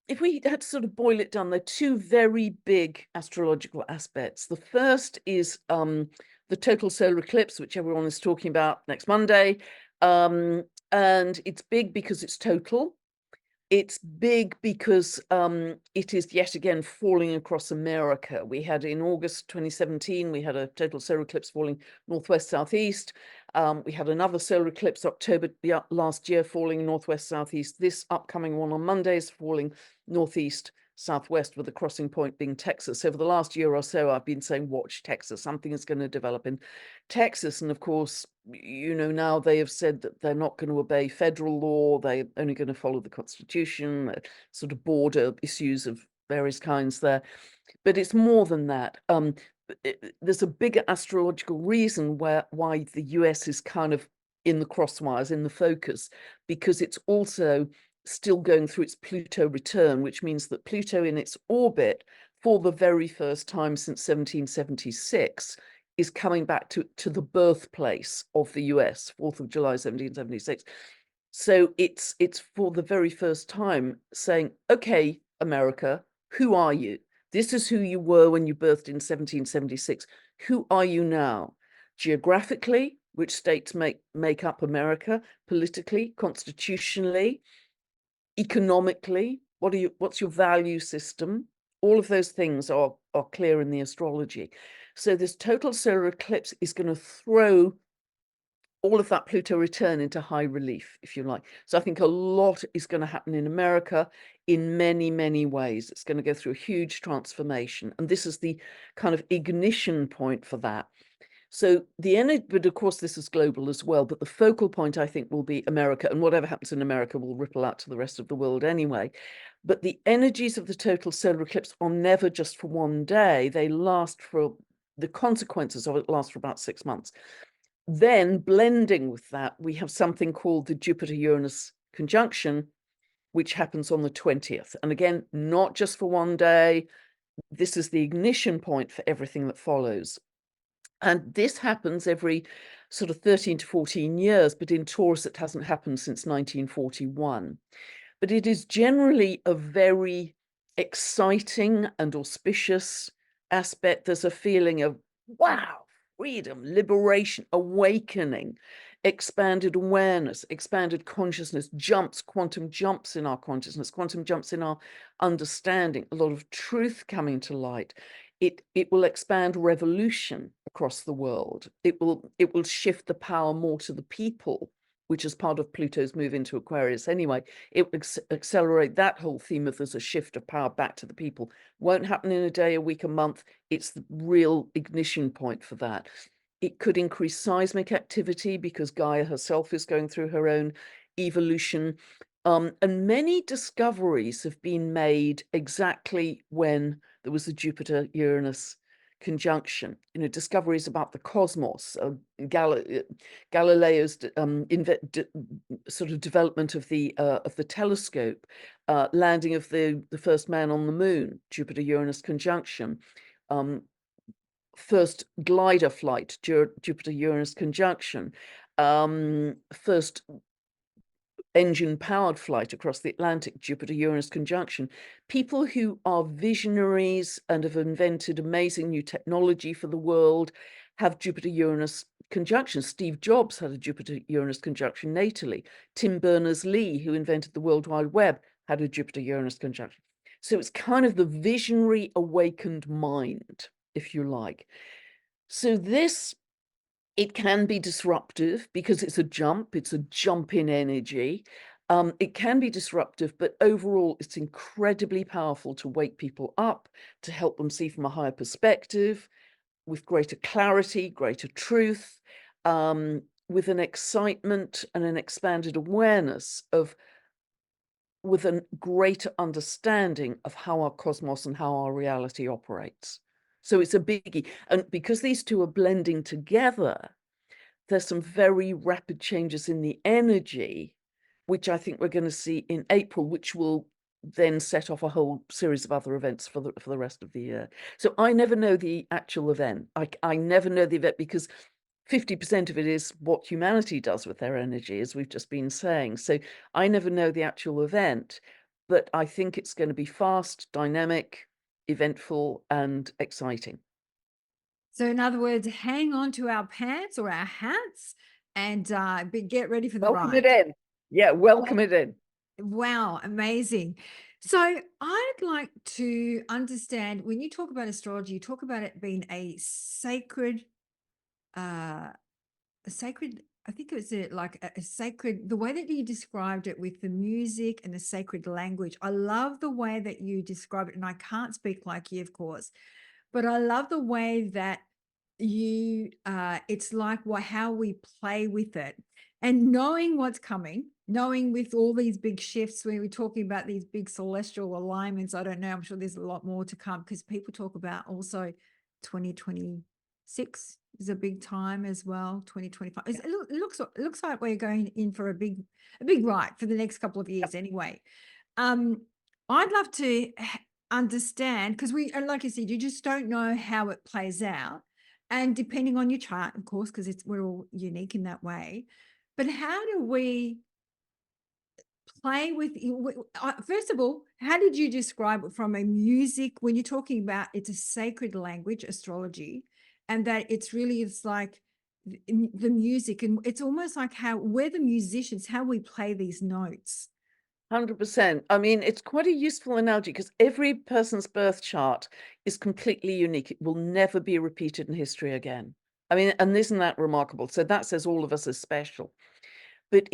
If we had to sort of boil it down, there are two very big astrological aspects. The first is the total solar eclipse, which everyone is talking about next Monday. And it's big because it's total. It's big because it is yet again falling across America. We had in August 2017, we had a total solar eclipse falling northwest southeast. We had another solar eclipse October last year falling northwest southeast. This upcoming one on Monday is falling northeast southwest, with the crossing point being Texas. Over the last year or so, I've been saying, watch Texas. Something is going to develop in Texas. And of course, you know, now they have said that they're not going to obey federal law. They're only going to follow the Constitution, sort of border issues of various kinds there. But it's more than that. There's a bigger astrological reason why the US is kind of in the crosswires, in the focus, because it's also still going through its Pluto return, which means that Pluto in its orbit for the very first time since 1776 is coming back to the birthplace of the US, 4th of July, 1776. So it's for the very first time saying, okay, America, who are you? This is who you were when you birthed in 1776. Who are you now? Geographically, which states make up America? Politically, constitutionally, economically, what's your value system? All of those things are clear in the astrology. So this total solar eclipse is going to throw all of that Pluto return into high relief, if you like. So I think a lot is going to happen in America in many, many ways. It's going to go through a huge transformation. And this is the kind of ignition point for that. So the energy, but of course this is global as well, but the focal point I think will be America, and whatever happens in America will ripple out to the rest of the world anyway. But the energies of the total solar eclipse are never just for one day. They last the consequences of it last for about 6 months. Then blending with that, we have something called the Jupiter-Uranus conjunction, which happens on the 20th. And again, not just for one day. This is the ignition point for everything that follows. And this happens every sort of 13 to 14 years, but in Taurus, it hasn't happened since 1941. But it is generally a very exciting and auspicious aspect. There's a feeling of, wow, freedom, liberation, awakening, expanded awareness, expanded consciousness, quantum jumps in our consciousness, quantum jumps in our understanding, a lot of truth coming to light. It will expand revolution across the world. It will shift the power more to the people, which is part of Pluto's move into Aquarius anyway. It will accelerate that whole theme of there's a shift of power back to the people. Won't happen in a day, a week, a month. It's the real ignition point for that. It could increase seismic activity because Gaia herself is going through her own evolution. And many discoveries have been made exactly when there was a Jupiter-Uranus conjunction. You know, discoveries about the cosmos, Galileo's sort of development of the telescope, landing of the first man on the moon, Jupiter-Uranus conjunction, first glider flight, Jupiter-Uranus conjunction, first engine-powered flight across the Atlantic, Jupiter-Uranus conjunction. People who are visionaries and have invented amazing new technology for the world have Jupiter-Uranus conjunction. Steve Jobs had a Jupiter-Uranus conjunction natally. Tim Berners-Lee, who invented the World Wide Web, had a Jupiter-Uranus conjunction. So it's kind of the visionary awakened mind, if you like. So this, it can be disruptive because it's a jump in energy. It can be disruptive, but overall it's incredibly powerful to wake people up, to help them see from a higher perspective, with greater clarity, greater truth, with an excitement and an expanded awareness with a greater understanding of how our cosmos and how our reality operates. So it's a biggie. And because these two are blending together, there's some very rapid changes in the energy, which I think we're going to see in April, which will then set off a whole series of other events for the rest of the year. So I never know the actual event. I never know the event because 50% of it is what humanity does with their energy, as we've just been saying. So I never know the actual event, but I think it's going to be fast, dynamic, eventful, and exciting. So, in other words, hang on to our pants or our hats and get ready for the Welcome it ride. in. Yeah, welcome it in. Wow, amazing. So, I'd like to understand when you talk about astrology, you talk about it being uh, a sacred. I think it was like a sacred, the way that you described it with the music and the sacred language. I love the way that you describe it, and I can't speak like you, of course, but I love the way that it's like how we play with it and knowing what's coming, knowing with all these big shifts when we're talking about these big celestial alignments. I don't know, I'm sure there's a lot more to come because people talk about also 2026 is a big time as well. 2025 it looks like we're going in for a big ride for the next couple of years anyway. um I'd love to understand, because like I said, you just don't know how it plays out, and depending on your chart, of course, because we're all unique in that way. But how do we play with first of all, how did you describe it from a music, when you're talking about it's a sacred language, astrology, and that it's like the music, and it's almost like how we're the musicians, how we play these notes. 100%. I mean, it's quite a useful analogy because every person's birth chart is completely unique. It will never be repeated in history again. I mean, and isn't that remarkable? So that says all of us are special. But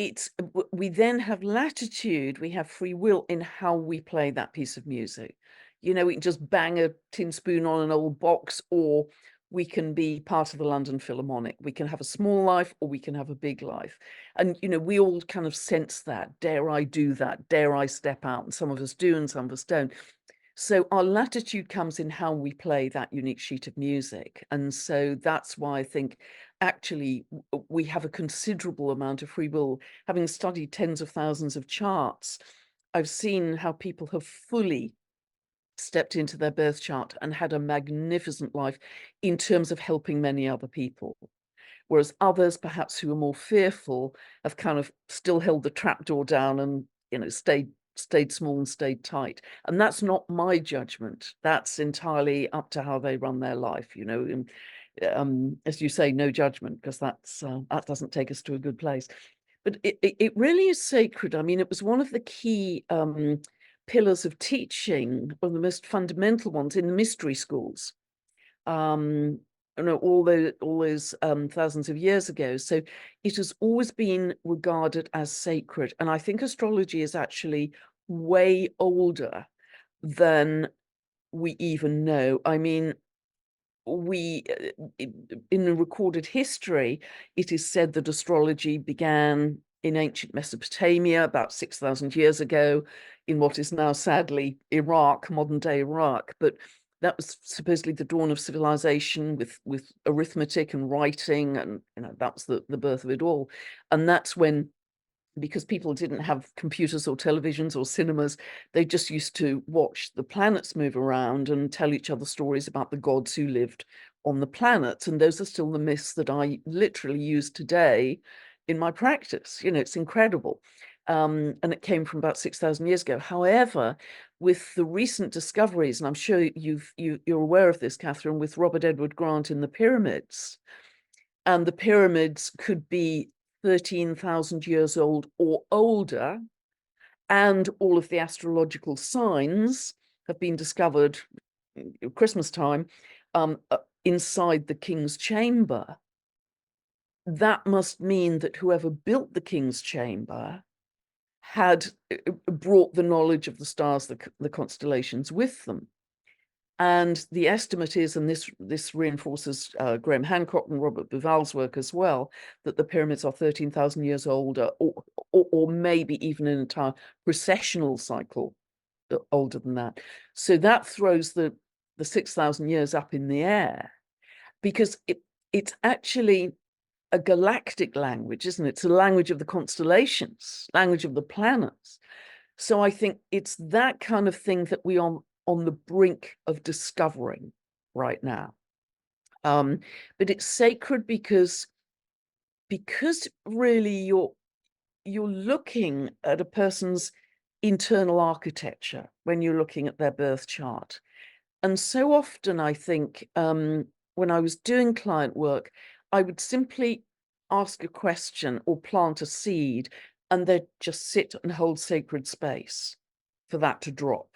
we then have latitude, we have free will in how we play that piece of music. You know, we can just bang a tin spoon on an old box, or we can be part of the London Philharmonic. We can have a small life or we can have a big life. And, you know, we all kind of sense that. Dare I do that? Dare I step out? And some of us do and some of us don't. So our latitude comes in how we play that unique sheet of music. And so that's why I think actually we have a considerable amount of free will. Having studied tens of thousands of charts, I've seen how people have fully stepped into their birth chart and had a magnificent life in terms of helping many other people. Whereas others, perhaps who are more fearful, have kind of still held the trapdoor down and, you know, stayed small and stayed tight. And that's not my judgment. That's entirely up to how they run their life, you know. And, as you say, no judgment, because that doesn't take us to a good place. But it really is sacred. I mean, it was one of the key pillars of teaching, one of the most fundamental ones in the mystery schools. You know, all those thousands of years ago. So it has always been regarded as sacred. And I think astrology is actually way older than we even know. I mean, in the recorded history, it is said that astrology began in ancient Mesopotamia about 6,000 years ago in what is now sadly Iraq, modern day Iraq. But that was supposedly the dawn of civilization with arithmetic and writing, and you know, that was the birth of it all. And that's when, because people didn't have computers or televisions or cinemas, they just used to watch the planets move around and tell each other stories about the gods who lived on the planets. And those are still the myths that I literally use today in my practice. You know, it's incredible. And it came from about 6,000 years ago. However, with the recent discoveries, and I'm sure you're aware of this, Catherine, with Robert Edward Grant in the pyramids, and the pyramids could be 13,000 years old or older, and all of the astrological signs have been discovered Christmas time inside the king's chamber. That must mean that whoever built the king's chamber had brought the knowledge of the stars, the constellations with them. And the estimate is, and this reinforces Graham Hancock and Robert Bauval's work as well, that the pyramids are 13,000 years older, or maybe even an entire precessional cycle older than that. So that throws the the 6,000 years up in the air, because it's actually a galactic language, isn't it? It's a language of the constellations, language of the planets. So I think it's that kind of thing that we are on the brink of discovering right now. But it's sacred because really you're looking at a person's internal architecture when you're looking at their birth chart. And so often I think when I was doing client work, I would simply ask a question or plant a seed, and they'd just sit and hold sacred space for that to drop,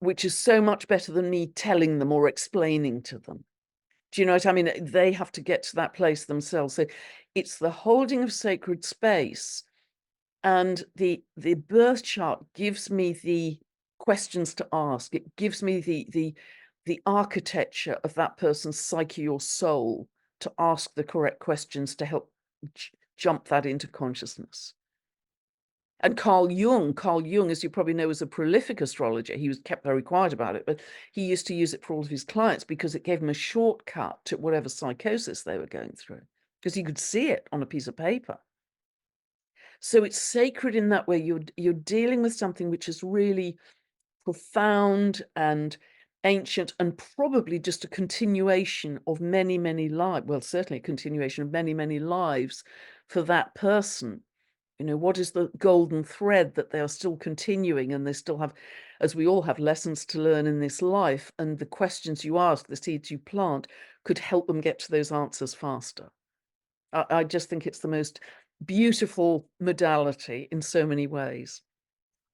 which is so much better than me telling them or explaining to them. Do you know what I mean? They have to get to that place themselves. So it's the holding of sacred space, and the birth chart gives me the questions to ask. It gives me the architecture of that person's psyche or soul to ask the correct questions to help jump that into consciousness. And Carl Jung, as you probably know, was a prolific astrologer. He was kept very quiet about it, but he used to use it for all of his clients because it gave him a shortcut to whatever psychosis they were going through, because he could see it on a piece of paper. So it's sacred in that way. You're dealing with something which is really profound and ancient, and probably just a continuation of many, many lives. Well, certainly a continuation of many, many lives for that person. You know, what is the golden thread that they are still continuing, and they still have, as we all have, lessons to learn in this life, and the questions you ask, the seeds you plant, could help them get to those answers faster. I just think it's the most beautiful modality in so many ways.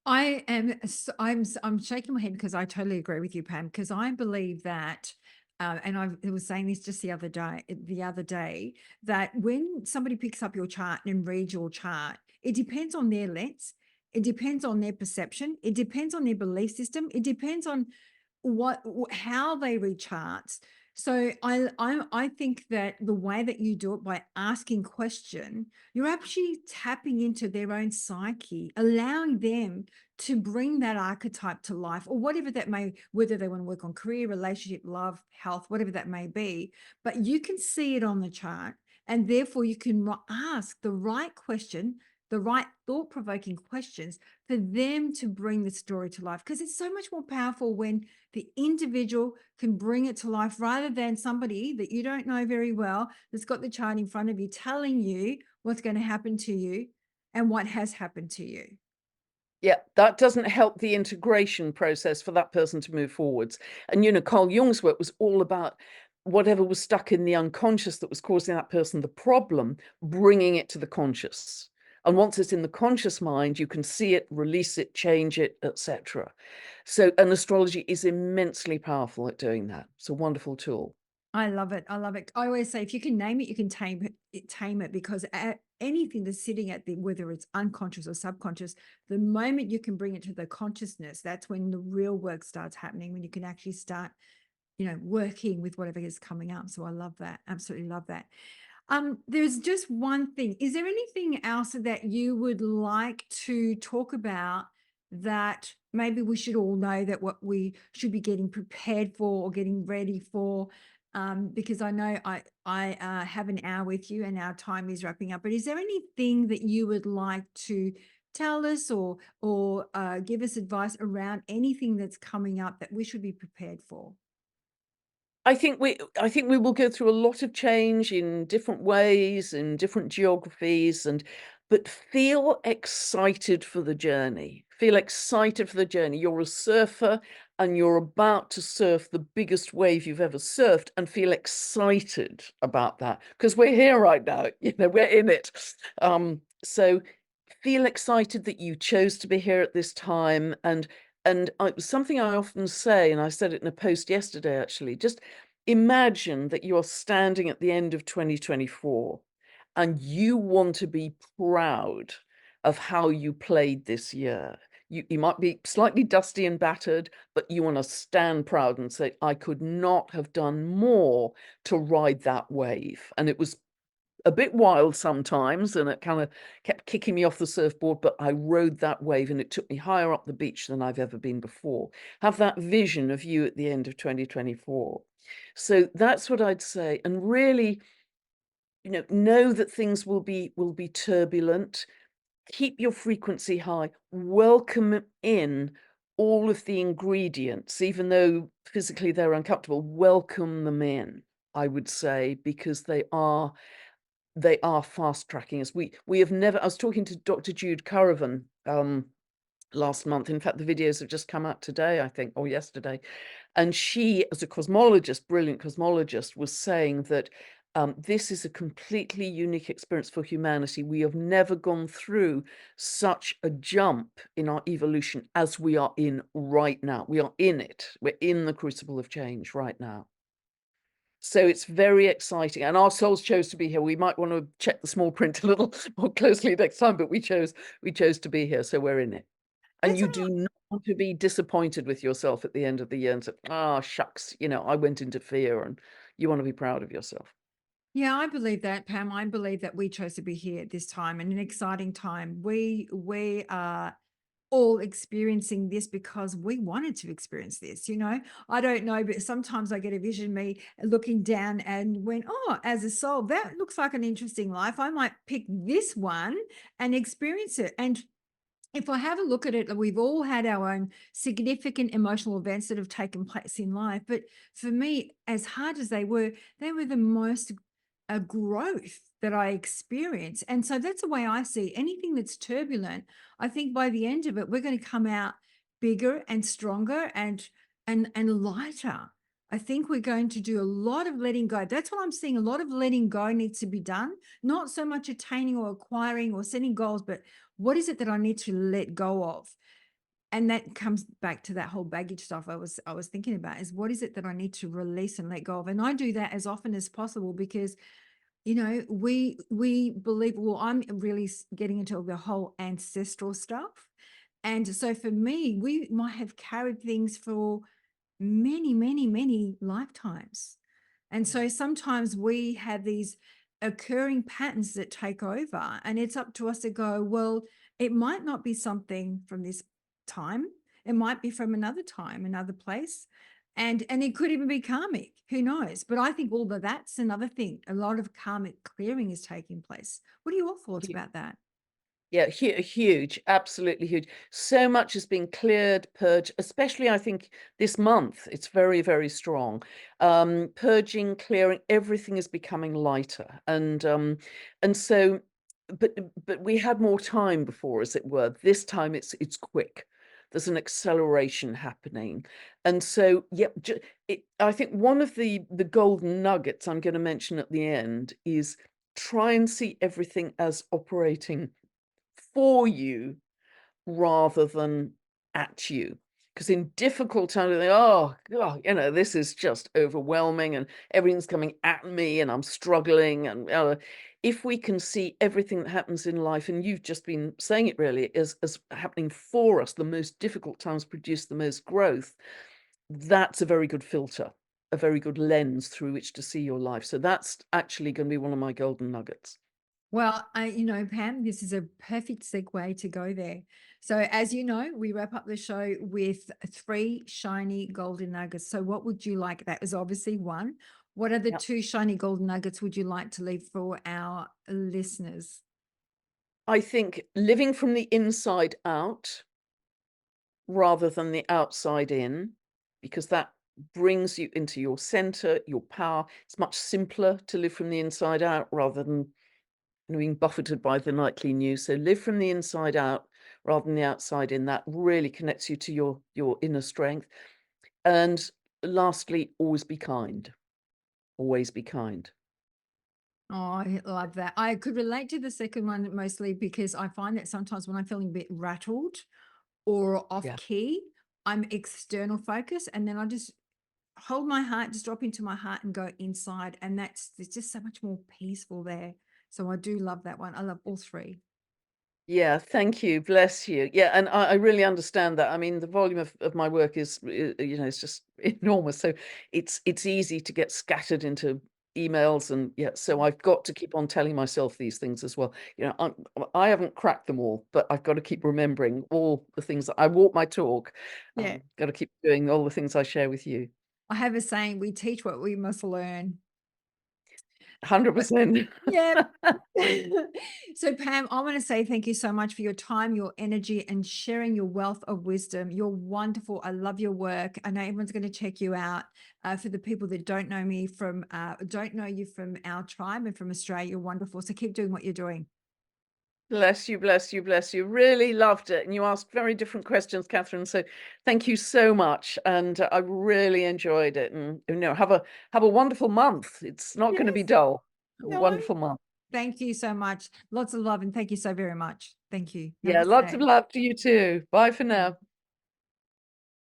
I'm shaking my head because I totally agree with you, Pam, because I believe that, and I was saying this just the other day, that when somebody picks up your chart and reads your chart, it depends on their lens, it depends on their perception, it depends on their belief system, it depends on how they read charts. So I think that the way that you do it by asking question, you're actually tapping into their own psyche, allowing them to bring that archetype to life, or whatever that may, whether they want to work on career, relationship, love, health, whatever that may be. But you can see it on the chart, and therefore you can ask the right question, the right thought-provoking questions for them to bring the story to life, because it's so much more powerful when the individual can bring it to life rather than somebody that you don't know very well that's got the chart in front of you telling you what's going to happen to you and what has happened to you. Yeah, that doesn't help the integration process for that person to move forwards. And, you know, Carl Jung's work was all about whatever was stuck in the unconscious that was causing that person the problem, bringing it to the conscious. And once it's in the conscious mind, you can see it, release it, change it, etc. So, and astrology is immensely powerful at doing that. It's a wonderful tool. I love it. I love it. I always say, if you can name it, you can tame it, because anything that's sitting at whether it's unconscious or subconscious, the moment you can bring it to the consciousness, that's when the real work starts happening, when you can actually start, working with whatever is coming up. So I love that. Absolutely love that. There's just one thing. Is there anything else that you would like to talk about that maybe we should all know, that what we should be getting prepared for or getting ready for? Because I know I have an hour with you and our time is wrapping up. But is there anything that you would like to tell us, or give us advice around anything that's coming up that we should be prepared for? I think we will go through a lot of change in different ways, in different geographies, but feel excited for the journey. Feel excited for the journey. You're a surfer and you're about to surf the biggest wave you've ever surfed, and feel excited about that, because we're here right now, we're in it. So feel excited that you chose to be here at this time. And something I often say, and I said it in a post yesterday, actually, just imagine that you're standing at the end of 2024 and you want to be proud of how you played this year. You might be slightly dusty and battered, but you want to stand proud and say, I could not have done more to ride that wave. And it was a bit wild sometimes, and it kind of kept kicking me off the surfboard, but I rode that wave and it took me higher up the beach than I've ever been before. Have that vision of you at the end of 2024. So that's what I'd say. And really, know that things will be turbulent. Keep your frequency high. Welcome in all of the ingredients, even though physically they're uncomfortable. Welcome them in, I would say, because they are fast tracking us. We have never. I was talking to Dr. Jude Currivan last month. In fact, the videos have just come out today, I think, or yesterday. And she, as a cosmologist, brilliant cosmologist, was saying that this is a completely unique experience for humanity. We have never gone through such a jump in our evolution as we are in right now. We are in it. We're in the crucible of change right now. So it's very exciting. And our souls chose to be here. We might want to check the small print a little more closely next time, but we chose to be here. So we're in it. And That's you do not want to be disappointed with yourself at the end of the year and say, "Ah, shucks, I went into fear," and you want to be proud of yourself. Yeah, I believe that, Pam. I believe that we chose to be here at this time and an exciting time. We are all experiencing this because we wanted to experience this. I don't know, but sometimes I get a vision me looking down and went, oh, as a soul, that looks like an interesting life. I might pick this one and experience it. And if I have a look at it, we've all had our own significant emotional events that have taken place in life. But for me, as hard as they were the most growth that I experienced. And so that's the way I see anything that's turbulent. I think by the end of it, we're going to come out bigger and stronger and lighter. I think we're going to do a lot of letting go. That's what I'm seeing. A lot of letting go needs to be done. Not so much attaining or acquiring or setting goals, but what is it that I need to let go of? And that comes back to that whole baggage stuff I was thinking about, is what is it that I need to release and let go of? And I do that as often as possible because we believe, well, I'm really getting into the whole ancestral stuff. And so for me, we might have carried things for many, many, many lifetimes. And so sometimes we have these occurring patterns that take over, and it's up to us to go, well, it might not be something from this time. It might be from another time, another place. And it could even be karmic. Who knows? But I think all of that's another thing. A lot of karmic clearing is taking place. What are your thoughts about that? Yeah, huge, absolutely huge. So much has been cleared, purged, especially I think this month. It's very, very strong. Purging, clearing, everything is becoming lighter. And so, but we had more time before, as it were. This time it's quick. There's an acceleration happening. And so, yeah, I think one of the golden nuggets I'm going to mention at the end is try and see everything as operating for you rather than at you. Because in difficult times, they think, oh, God, this is just overwhelming and everything's coming at me and I'm struggling. And if we can see everything that happens in life, and you've just been saying it really, as happening for us, the most difficult times produce the most growth, that's a very good filter, a very good lens through which to see your life. So that's actually going to be one of my golden nuggets. Well, Pam, this is a perfect segue to go there. So, as you know, we wrap up the show with three shiny golden nuggets. So, what would you like? That is obviously one. What are the two shiny golden nuggets would you like to leave for our listeners? I think living from the inside out rather than the outside in, because that brings you into your center, your power. It's much simpler to live from the inside out rather than being buffeted by the nightly news. So live from the inside out rather than the outside in. That really connects you to your inner strength. And lastly, always be kind. Always be kind. Oh, I love that. I could relate to the second one mostly because I find that sometimes when I'm feeling a bit rattled or off Yeah. key, I'm external focused, and then I just hold my heart, just drop into my heart and go inside. And there's just so much more peaceful there. So I do love that one. I love all three. Yeah, thank you. Bless you. Yeah, and I really understand that. I mean, the volume of my work is, it's just enormous. So it's easy to get scattered into emails, and yeah, so I've got to keep on telling myself these things as well. I haven't cracked them all, but I've got to keep remembering all the things that I walk my talk. Yeah. Got to keep doing all the things I share with you. I have a saying, we teach what we must learn. 100%. Yeah. So, Pam, I want to say thank you so much for your time, your energy, and sharing your wealth of wisdom. You're wonderful. I love your work. I know everyone's going to check you out. For the people that don't know me from, don't know you from our tribe and from Australia, you're wonderful. So keep doing what you're doing. Bless you, bless you, bless you. Really loved it. And you asked very different questions, Catherine. So thank you so much. And I really enjoyed it. And have a wonderful month. It's not going to be Yes. dull. A No. wonderful month. Thank you so much. Lots of love and thank you so very much. Thank you. Yeah, lots of Namaste. love to you too. Bye for now.